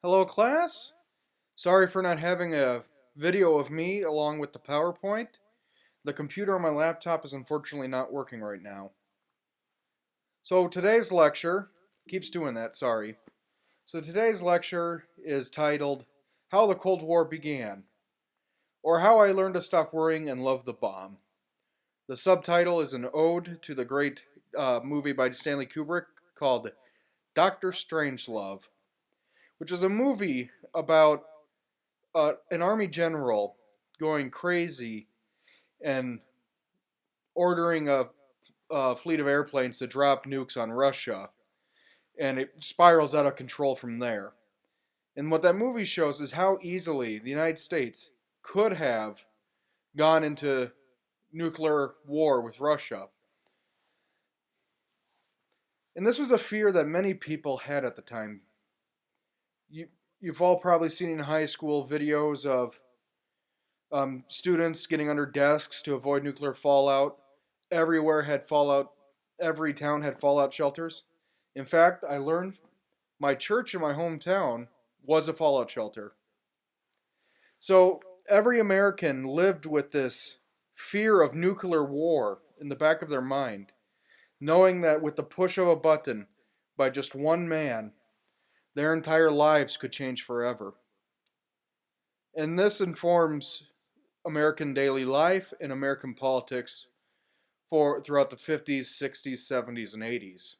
Hello, class. Sorry for not having a video of me along with the PowerPoint. The computer on my laptop is unfortunately not working right now. So today's lecture keeps doing that, sorry. So today's lecture is titled How the Cold War Began, or How I Learned to Stop Worrying and Love the Bomb. The subtitle is an ode to the great movie by Stanley Kubrick called Dr. Strangelove, which is a movie about an army general going crazy and ordering a fleet of airplanes to drop nukes on Russia, and it spirals out of control from there. And what that movie shows is how easily the United States could have gone into nuclear war with Russia. And this was a fear that many people had at the time. You've all probably seen in high school videos of students getting under desks to avoid nuclear fallout. Everywhere had fallout. Every town had fallout shelters. In fact, I learned my church in my hometown was a fallout shelter. So every American lived with this fear of nuclear war in the back of their mind, knowing that with the push of a button by just one man, their entire lives could change forever. And this informs American daily life and American politics for throughout the 50s, 60s, 70s, and 80s.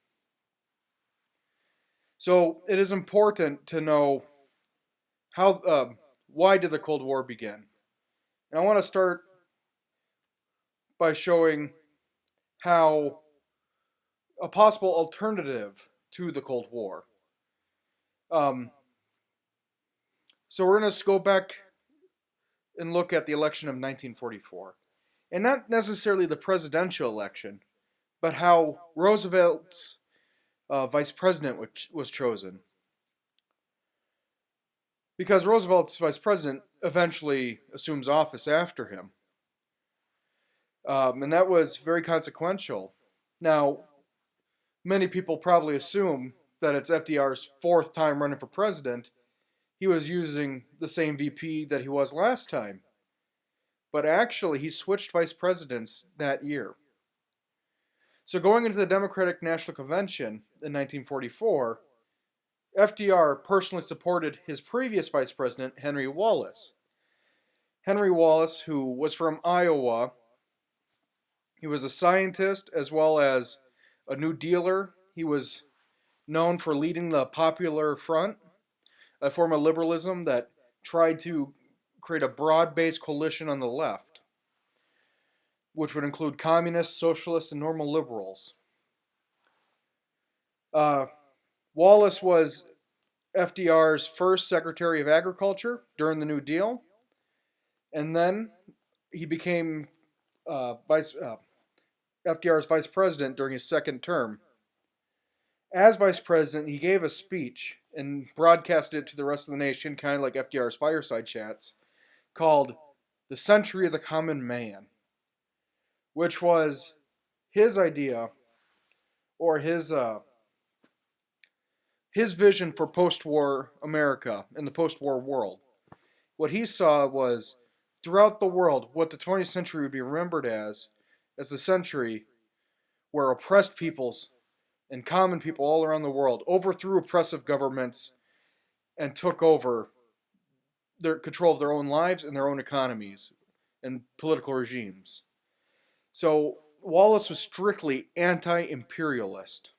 So it is important to know why did the Cold War begin? And I want to start by showing how a possible alternative to the Cold War. So we're going to go back and look at the election of 1944. And not necessarily the presidential election, but how Roosevelt's vice president was chosen. Because Roosevelt's vice president eventually assumes office after him. And that was very consequential. Now, many people probably assume that it's FDR's fourth time running for president. He was using the same VP that he was last time. But actually, he switched vice presidents that year. So going into the Democratic National Convention in 1944, FDR personally supported his previous vice president, Henry Wallace. Henry Wallace, who was from Iowa, he was a scientist as well as a New Dealer. He was known for leading the Popular Front, a form of liberalism that tried to create a broad-based coalition on the left, which would include communists, socialists, and normal liberals. Wallace was FDR's first Secretary of Agriculture during the New Deal, and then he became FDR's vice president during his second term. As vice president, he gave a speech and broadcasted it to the rest of the nation, kind of like FDR's fireside chats, called The Century of the Common Man, which was his idea or his vision for post-war America and the post-war world. What he saw was throughout the world what the 20th century would be remembered as the century where oppressed peoples and common people all around the world overthrew oppressive governments and took over their control of their own lives and their own economies and political regimes. So Wallace was strictly anti-imperialist.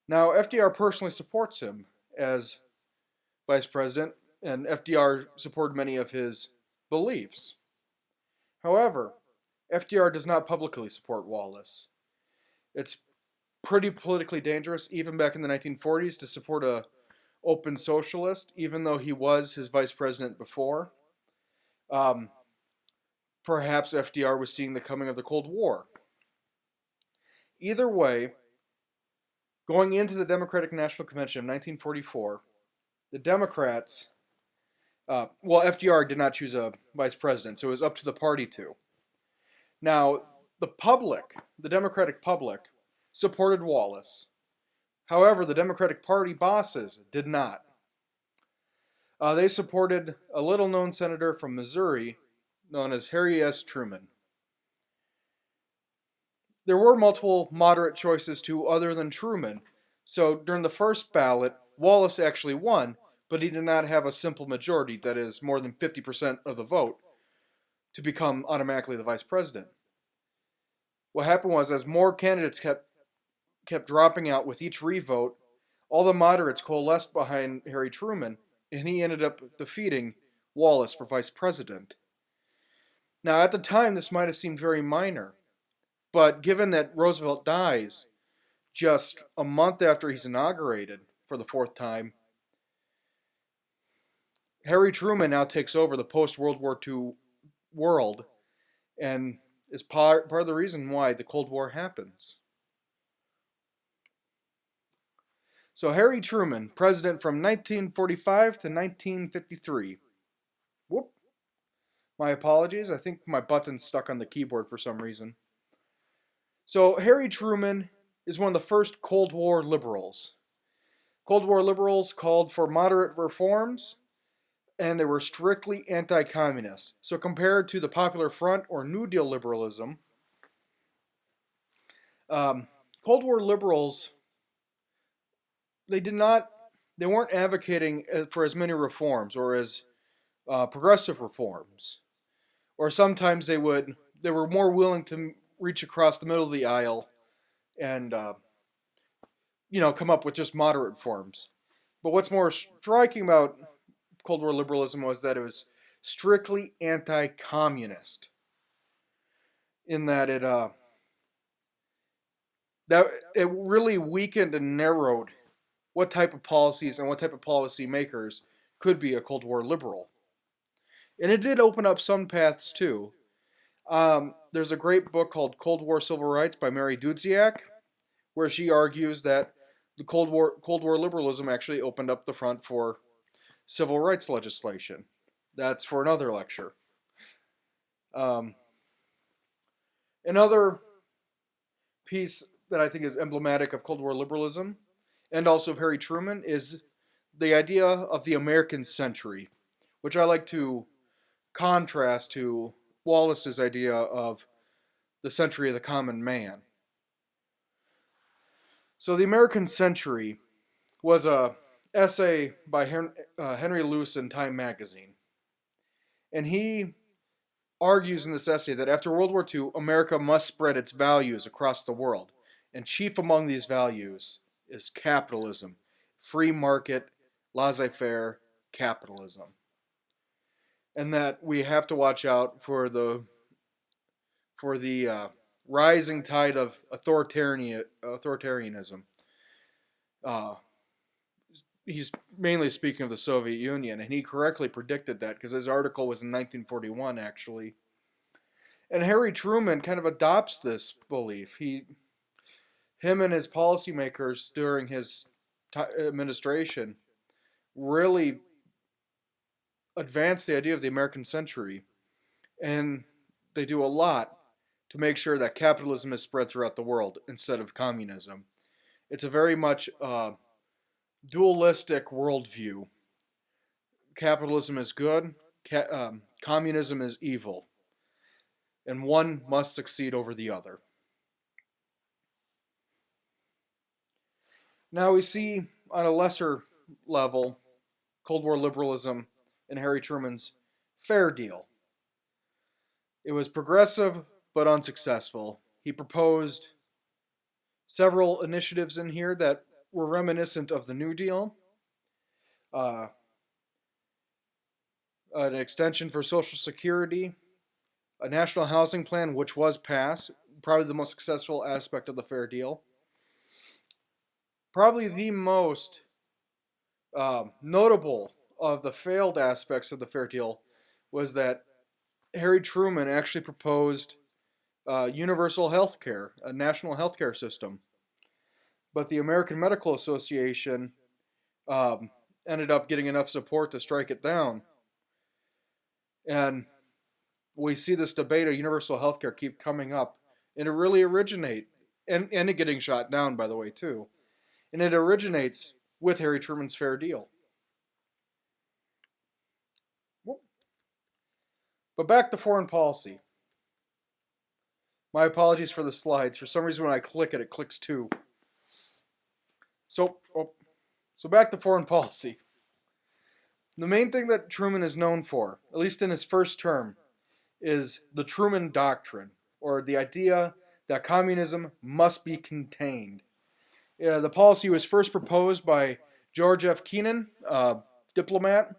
Now, FDR personally supports him as vice president, and FDR supported many of his beliefs. However, FDR does not publicly support Wallace. It's pretty politically dangerous, even back in the 1940s, to support a open socialist, even though he was his vice president before. Perhaps FDR was seeing the coming of the Cold War. Either way, going into the Democratic National Convention of 1944, the Democrats, FDR did not choose a vice president, so it was up to the party to. Now, the Democratic public, supported Wallace. However, the Democratic Party bosses did not. They supported a little known senator from Missouri known as Harry S. Truman. There were multiple moderate choices too, other than Truman. So during the first ballot, Wallace actually won, but he did not have a simple majority, that is, more than 50% of the vote, to become automatically the vice president. What happened was, as more candidates kept dropping out with each revote, all the moderates coalesced behind Harry Truman, and he ended up defeating Wallace for vice president. Now, at the time, this might have seemed very minor, but given that Roosevelt dies just a month after he's inaugurated for the fourth time, Harry Truman now takes over the post-World War II world and is part of the reason why the Cold War happens. So Harry Truman, president from 1945 to 1953. Whoop. My apologies. I think my button's stuck on the keyboard for some reason. So Harry Truman is one of the first Cold War liberals. Cold War liberals called for moderate reforms, and they were strictly anti-communist. So compared to the Popular Front or New Deal liberalism, Cold War liberals, they weren't advocating for as many reforms or as progressive reforms, or sometimes they were more willing to reach across the middle of the aisle and come up with just moderate reforms. But what's more striking about Cold War liberalism was that it was strictly anti-communist, in that it really weakened and narrowed what type of policies and what type of policy makers could be a Cold War liberal. And it did open up some paths too. There's a great book called Cold War Civil Rights by Mary Dudziak, where she argues that the Cold War liberalism actually opened up the front for civil rights legislation. That's for another lecture. Another piece that I think is emblematic of Cold War liberalism and also of Harry Truman is the idea of the American century, which I like to contrast to Wallace's idea of the century of the common man. So the American century was a essay by Henry Luce in Time magazine. And he argues in this essay that after World War II, America must spread its values across the world. And chief among these values is capitalism, free market, laissez-faire capitalism. And that we have to watch out for the rising tide of authoritarianism. He's mainly speaking of the Soviet Union, and he correctly predicted that because his article was in 1941, actually. And Harry Truman kind of adopts this belief. Him and his policymakers during his administration really advanced the idea of the American century, and they do a lot to make sure that capitalism is spread throughout the world instead of communism. It's a very much dualistic worldview. Capitalism is good, communism is evil, and one must succeed over the other. Now we see on a lesser level Cold War liberalism and Harry Truman's Fair Deal. It was progressive but unsuccessful. He proposed several initiatives in here that were reminiscent of the New Deal. An extension for Social Security, a national housing plan, which was passed, probably the most successful aspect of the Fair Deal. Probably the most notable of the failed aspects of the Fair Deal was that Harry Truman actually proposed universal health care, a national health care system. But the American Medical Association ended up getting enough support to strike it down. And we see this debate of universal health care keep coming up. And it really originates, and it getting shot down, by the way, too. And it originates with Harry Truman's Fair Deal. But back to foreign policy. My apologies for the slides. For some reason, when I click it, it clicks too. So back to foreign policy. The main thing that Truman is known for, at least in his first term, is the Truman Doctrine, or the idea that communism must be contained. The policy was first proposed by George F. Kennan, a diplomat.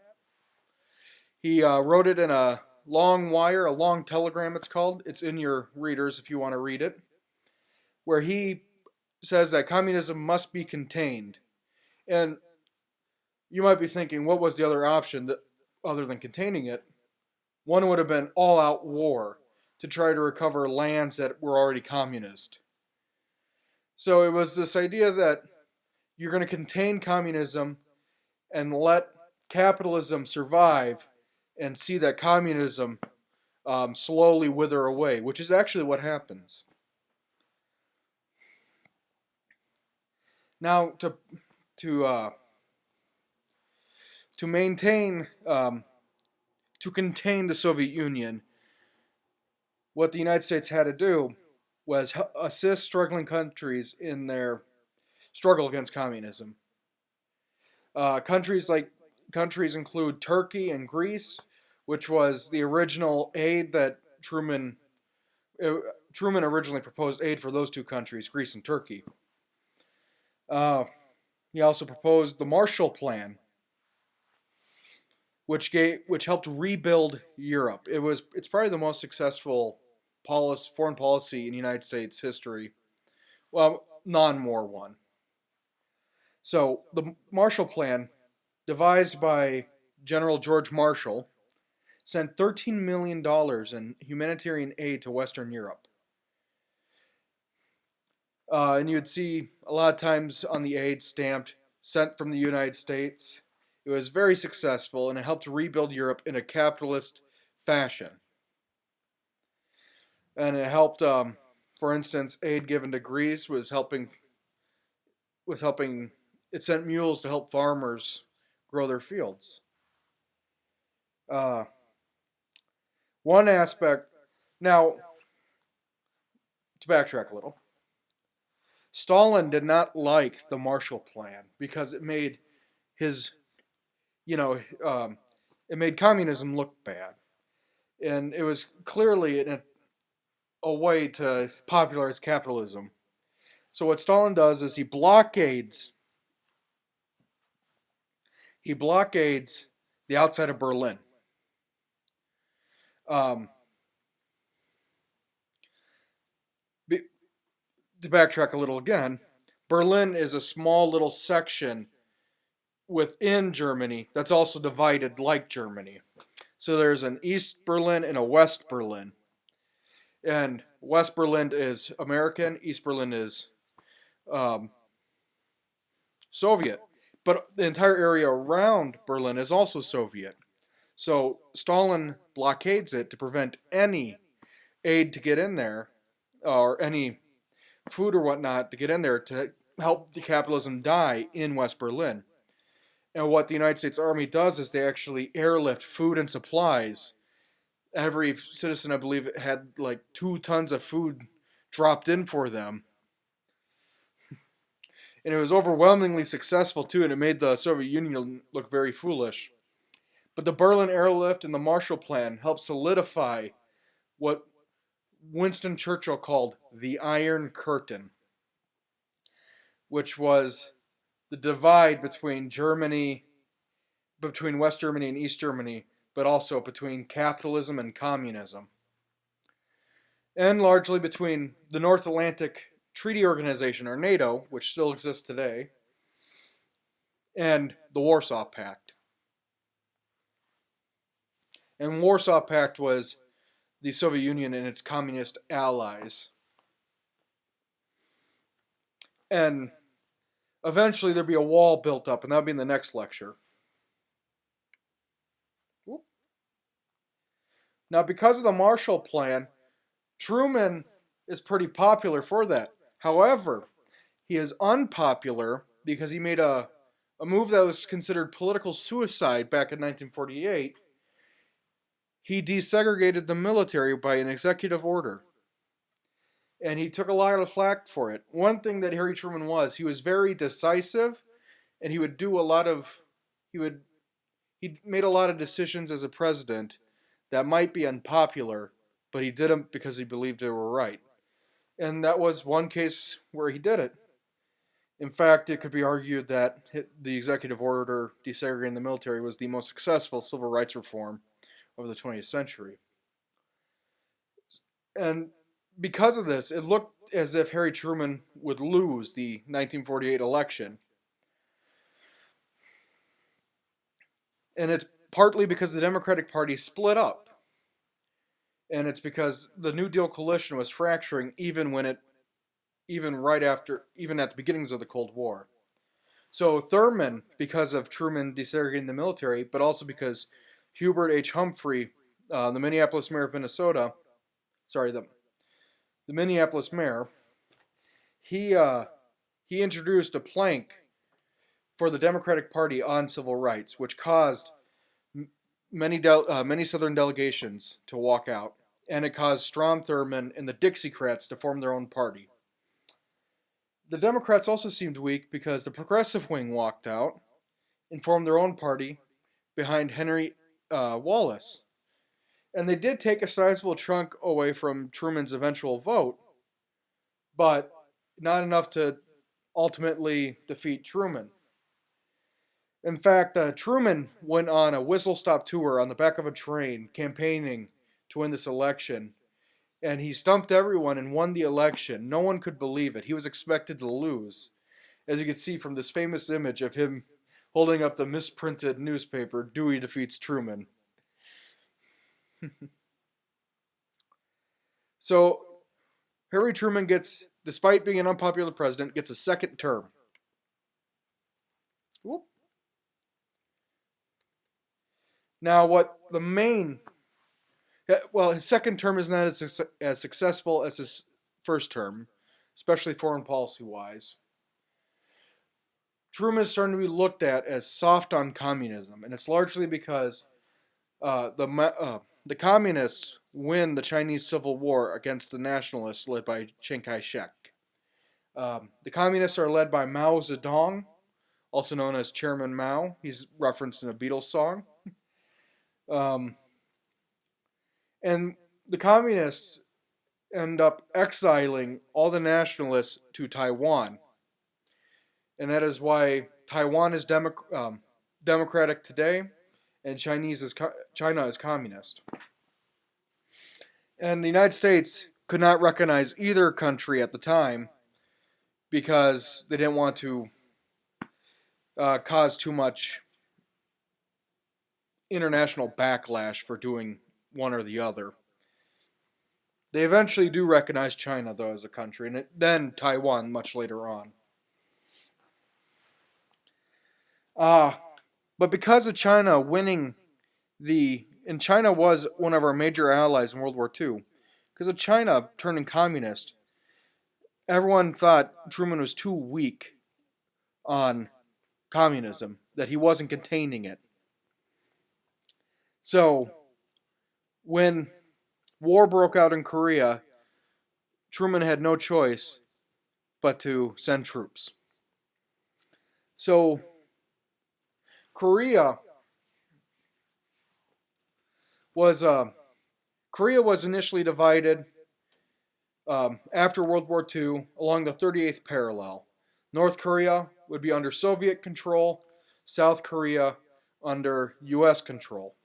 He wrote it in a long wire, a long telegram it's called. It's in your readers if you want to read it, where he says that communism must be contained. And you might be thinking, what was the other option other than containing it? One would have been all-out war to try to recover lands that were already communist. So it was this idea that you're going to contain communism and let capitalism survive and see that communism slowly wither away, which is actually what happens. Now, to maintain, to contain the Soviet Union, what the United States had to do was assist struggling countries in their struggle against communism. Countries include Turkey and Greece, which was the original aid that Truman originally proposed aid for those two countries, Greece and Turkey. He also proposed the Marshall Plan, which helped rebuild Europe. It's probably the most successful foreign policy in United States history. Well, non-war one. So the Marshall Plan, devised by General George Marshall, sent $13 million in humanitarian aid to Western Europe. And you'd see a lot of times on the aid stamped, sent from the United States. It was very successful, and it helped rebuild Europe in a capitalist fashion. And it helped, for instance, aid given to Greece was helping. It sent mules to help farmers grow their fields. One aspect. Now, to backtrack a little, Stalin did not like the Marshall Plan because it made it made communism look bad, and it was clearly a way to popularize capitalism. So what Stalin does is he blockades the outside of Berlin. To backtrack a little again, Berlin is a small little section within Germany that's also divided like Germany. So there's an East Berlin and a West Berlin. And West Berlin is American, East Berlin is Soviet. But the entire area around Berlin is also Soviet. So Stalin blockades it to prevent any aid to get in there, or any food or whatnot to get in there to help the capitalism die in West Berlin. And what the United States Army does is they actually airlift food and supplies. Every citizen, I believe, had like 2 tons of food dropped in for them. And it was overwhelmingly successful too, and it made the Soviet Union look very foolish. But the Berlin Airlift and the Marshall Plan helped solidify what Winston Churchill called the Iron Curtain, which was the divide between West Germany and East Germany, but also between capitalism and communism, and largely between the North Atlantic Treaty Organization, or NATO, which still exists today, and the Warsaw Pact. And Warsaw Pact was the Soviet Union and its communist allies. And eventually there'd be a wall built up, and that'll be in the next lecture. Now, because of the Marshall Plan, Truman is pretty popular for that. However, he is unpopular because he made a move that was considered political suicide back in 1948. he desegregated the military by an executive order. And he took a lot of flack for it. One thing that Harry Truman was, he was very decisive, and he would do a lot of, he made a lot of decisions as a president that might be unpopular, but he did them because he believed they were right. And that was one case where he did it. In fact, it could be argued that the executive order desegregating the military was the most successful civil rights reform of the 20th century. And because of this, it looked as if Harry Truman would lose the 1948 election. And it's partly because the Democratic Party split up. And it's because the New Deal coalition was fracturing even at the beginnings of the Cold War. So Thurman, because of Truman desegregating the military, but also because Hubert H. Humphrey, the Minneapolis mayor of Minnesota, the Minneapolis mayor, he introduced a plank for the Democratic Party on civil rights, which caused many Southern delegations to walk out, and it caused Strom Thurmond and the Dixiecrats to form their own party. The Democrats also seemed weak because the progressive wing walked out and formed their own party behind Henry Wallace. And they did take a sizable chunk away from Truman's eventual vote, but not enough to ultimately defeat Truman. In fact, Truman went on a whistle-stop tour on the back of a train campaigning to win this election, and he stumped everyone and won the election. No one could believe it. He was expected to lose, as you can see from this famous image of him holding up the misprinted newspaper, Dewey Defeats Truman. So, Harry Truman despite being an unpopular president, gets a second term. Whoop. Now, his second term is not as successful as his first term, especially foreign policy-wise. Truman is starting to be looked at as soft on communism, and it's largely because the communists win the Chinese Civil War against the nationalists led by Chiang Kai-shek. The communists are led by Mao Zedong, also known as Chairman Mao. He's referenced in a Beatles song. And the communists end up exiling all the nationalists to Taiwan. And that is why Taiwan is democratic today, and China is communist. And the United States could not recognize either country at the time because they didn't want to cause too much international backlash for doing one or the other. They eventually do recognize China, though, as a country, and then Taiwan much later on. But because of China winning and China was one of our major allies in World War II, because of China turning communist, everyone thought Truman was too weak on communism, that he wasn't containing it. So, when war broke out in Korea, Truman had no choice but to send troops. So, Korea was initially divided after World War II along the 38th parallel. North Korea would be under Soviet control, South Korea under U.S. control.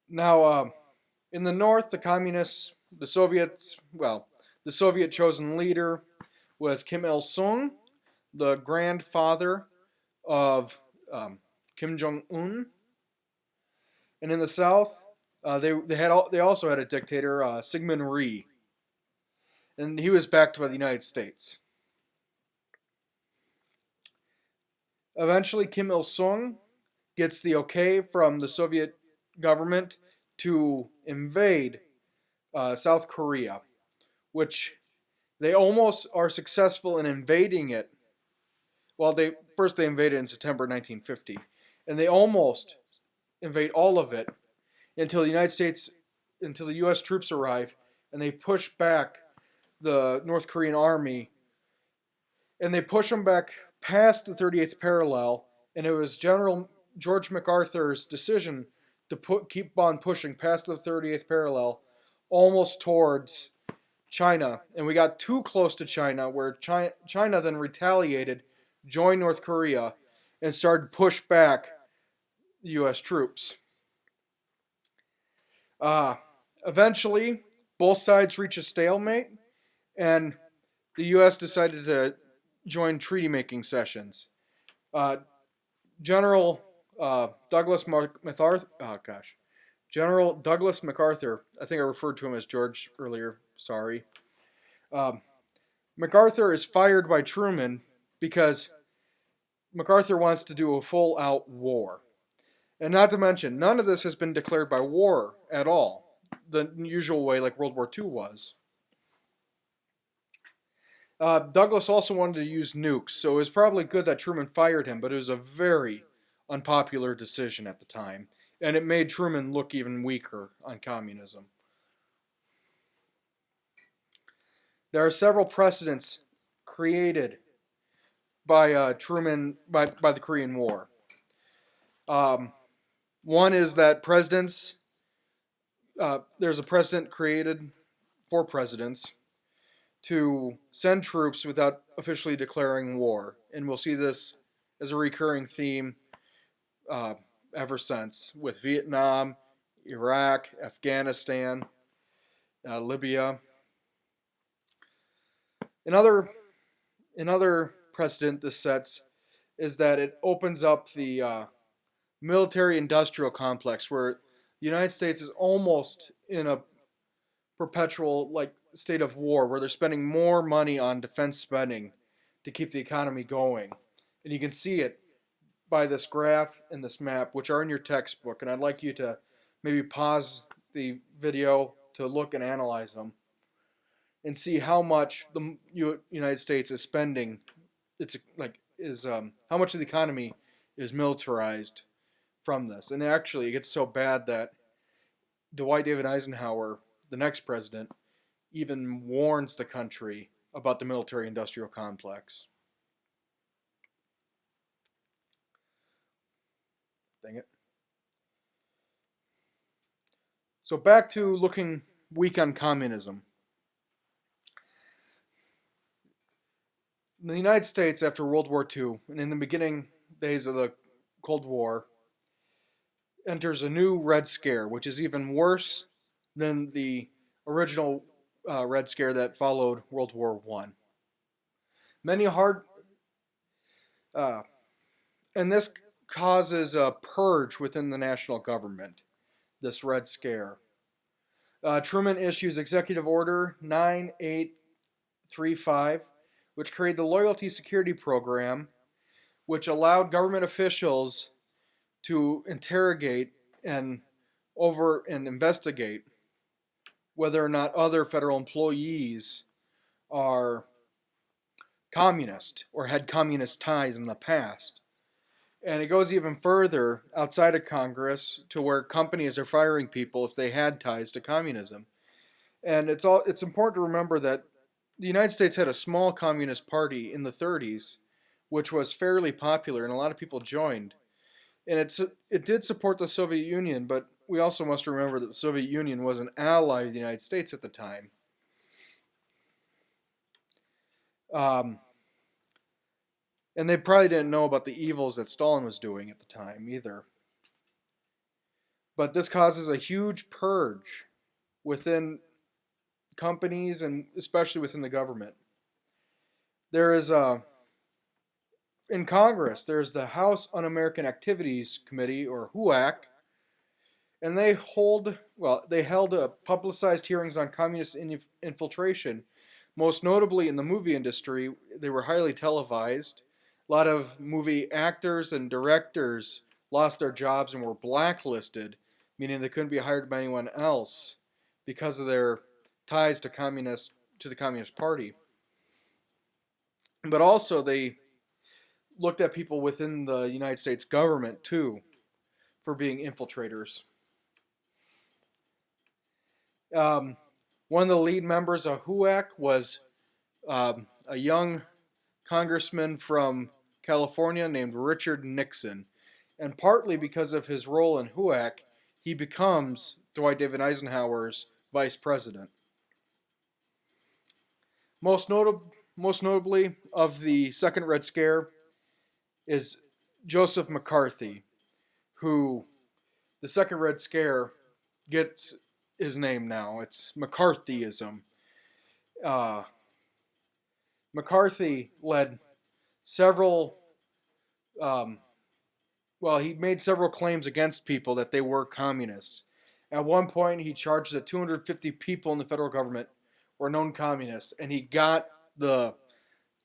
Now, in the North, the Soviet chosen leader was Kim Il-sung, the grandfather of Kim Jong-un. And in the South, they also had a dictator, Syngman Rhee, and he was backed by the United States. Eventually, Kim Il-sung gets the okay from the Soviet government to invade South Korea, which they almost are successful in invading it. Well, they invaded in September 1950, and they almost invade all of it until until the U.S. troops arrive, and they push back the North Korean army, and they push them back past the 38th parallel, and it was General George MacArthur's decision to keep on pushing past the 38th parallel, almost towards China, and we got too close to China, where China then retaliated, joined North Korea, and started to push back the U.S. troops. Uh, Eventually, both sides reached a stalemate, and the U.S. decided to join treaty-making sessions. Uh, General Douglas MacArthur. Oh gosh, General Douglas MacArthur. I think I referred to him as George earlier. Sorry. Um, MacArthur is fired by Truman because MacArthur wants to do a full-out war. And not to mention, none of this has been declared by war at all, the usual way like World War II was. Douglas also wanted to use nukes, so it was probably good that Truman fired him, but it was a very unpopular decision at the time, and it made Truman look even weaker on communism. There are several precedents created by Truman by the Korean War. One is that there's a precedent created for presidents to send troops without officially declaring war, and we'll see this as a recurring theme ever since, with Vietnam, Iraq, Afghanistan, Libya. Another precedent this sets is that it opens up the military-industrial complex, where the United States is almost in a perpetual state of war, where they're spending more money on defense spending to keep the economy going. And you can see it by this graph and this map, which are in your textbook. And I'd like you to maybe pause the video to look and analyze them and see how much the United States is spending. How much of the economy is militarized from this. And actually, it gets so bad that Dwight David Eisenhower, the next president, even warns the country about the military-industrial complex. Dang it. So back to looking weak on communism. In the United States, after World War II, and in the beginning days of the Cold War, enters a new Red Scare, which is even worse than the original Red Scare that followed World War I. And this causes a purge within the national government, this Red Scare. Truman issues Executive Order 9835, which created the Loyalty Security Program, which allowed government officials to interrogate and investigate whether or not other federal employees are communist or had communist ties in the past. And it goes even further outside of Congress to where companies are firing people if they had ties to communism. And it's important to remember that the United States had a small communist party in the 30s, which was fairly popular, and a lot of people joined. And it did support the Soviet Union, but we also must remember that the Soviet Union was an ally of the United States at the time. And they probably didn't know about the evils that Stalin was doing at the time either. But this causes a huge purge within companies and especially within the government. There is in Congress, there's the House Un-American Activities Committee, or HUAC, and they held publicized hearings on communist infiltration. Most notably in the movie industry, they were highly televised. A lot of movie actors and directors lost their jobs and were blacklisted, meaning they couldn't be hired by anyone else because of their ties to the Communist Party. But also they looked at people within the United States government too for being infiltrators. Um, One of the lead members of HUAC was a young congressman from California named Richard Nixon. And partly because of his role in HUAC, he becomes Dwight David Eisenhower's vice president. Most, most notably of the Second Red Scare is Joseph McCarthy, who the Second Red Scare gets his name now. It's McCarthyism. Uh, McCarthy led several, um, he made several claims against people that they were communists. At one point, he charged that 250 people in the federal government were known communists, and he got the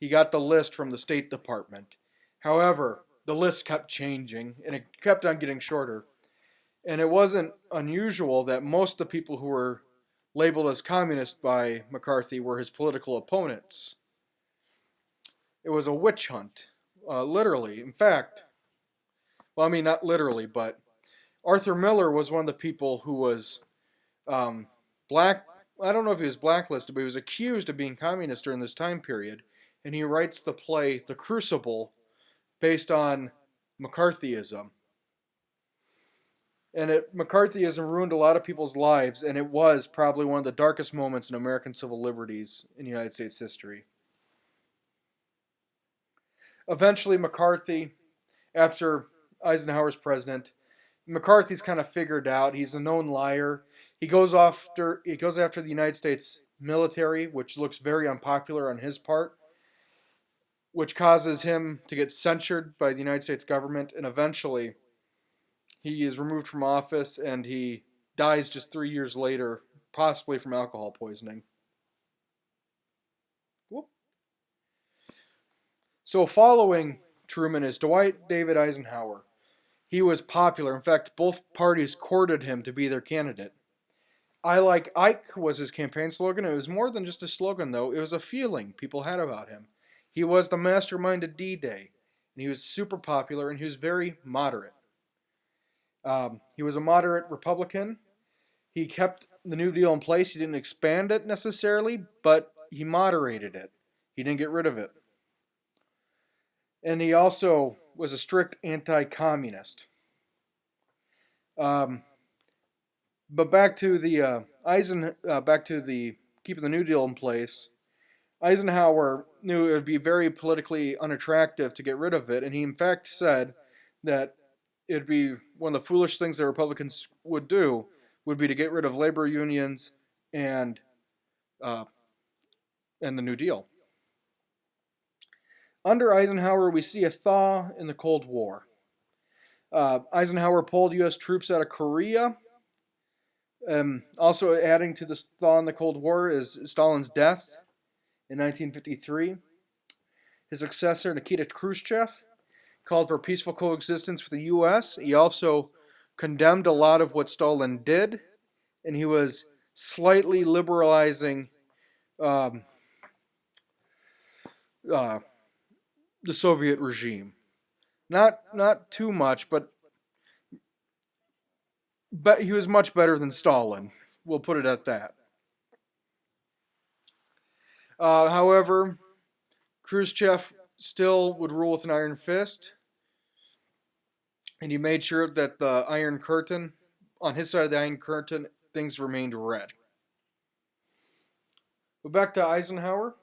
list from the State Department. However, the list kept changing, and it kept on getting shorter. And it wasn't unusual that most of the people who were labeled as communist by McCarthy were his political opponents. It was a witch hunt, literally. In fact, well, I mean, not literally, but Arthur Miller was one of the people who was black. I don't know if he was blacklisted, but he was accused of being communist during this time period. And he writes the play The Crucible based on McCarthyism. And McCarthyism ruined a lot of people's lives, and it was probably one of the darkest moments in American civil liberties in United States history. Eventually, McCarthy, after Eisenhower's president, McCarthy's kind of figured out. He's a known liar. He goes after the United States military, which looks very unpopular on his part, which causes him to get censured by the United States government, and eventually he is removed from office and he dies just 3 years later, possibly from alcohol poisoning. Whoop. So following Truman is Dwight David Eisenhower. He was popular. In fact, both parties courted him to be their candidate. I like Ike was his campaign slogan. It was more than just a slogan, though. It was a feeling people had about him. He was the mastermind of D-Day, and he was super popular, and he was very moderate. He was a moderate Republican. He kept the New Deal in place. He didn't expand it necessarily, but he moderated it. He didn't get rid of it. And he also was a strict anti-communist. But back to the keeping the New Deal in place. Eisenhower knew it would be very politically unattractive to get rid of it, and he in fact said that it would be one of the foolish things that Republicans would do would be to get rid of labor unions and the New Deal. Under Eisenhower, we see a thaw in the Cold War. Eisenhower pulled U.S. troops out of Korea. Also adding to the thaw in the Cold War is Stalin's death in 1953. His successor, Nikita Khrushchev, called for peaceful coexistence with the U.S. He also condemned a lot of what Stalin did, and he was slightly liberalizing the Soviet regime. Not too much, but he was much better than Stalin. We'll put it at that. However, Khrushchev still would rule with an iron fist, and he made sure that the Iron Curtain, on his side of the Iron Curtain, things remained red. But back to Eisenhower,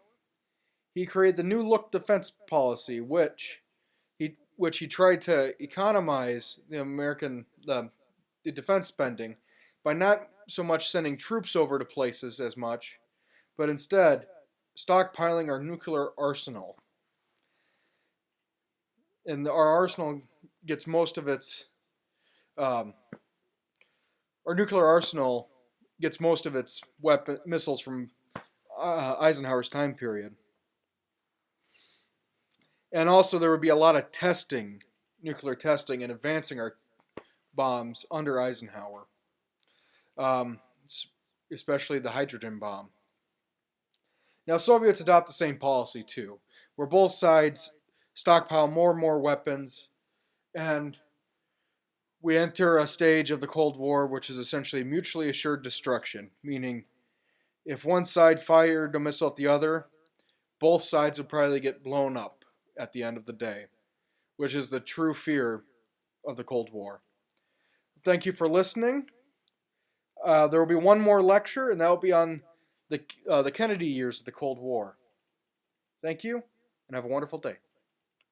he created the New Look defense policy, which he tried to economize the defense spending by not so much sending troops over to places as much, but instead stockpiling our nuclear arsenal. And our arsenal gets most of its our nuclear arsenal gets most of its missiles from Eisenhower's time period. And also there would be a lot of testing, nuclear testing, and advancing our bombs under Eisenhower, especially the hydrogen bomb. Now, Soviets adopt the same policy too, where both sides stockpile more and more weapons, and we enter a stage of the Cold War which is essentially mutually assured destruction, meaning if one side fired a missile at the other, both sides would probably get blown up at the end of the day, which is the true fear of the Cold War. Thank you for listening. There will be one more lecture, and that will be on the Kennedy years of the Cold War. Thank you, and have a wonderful day.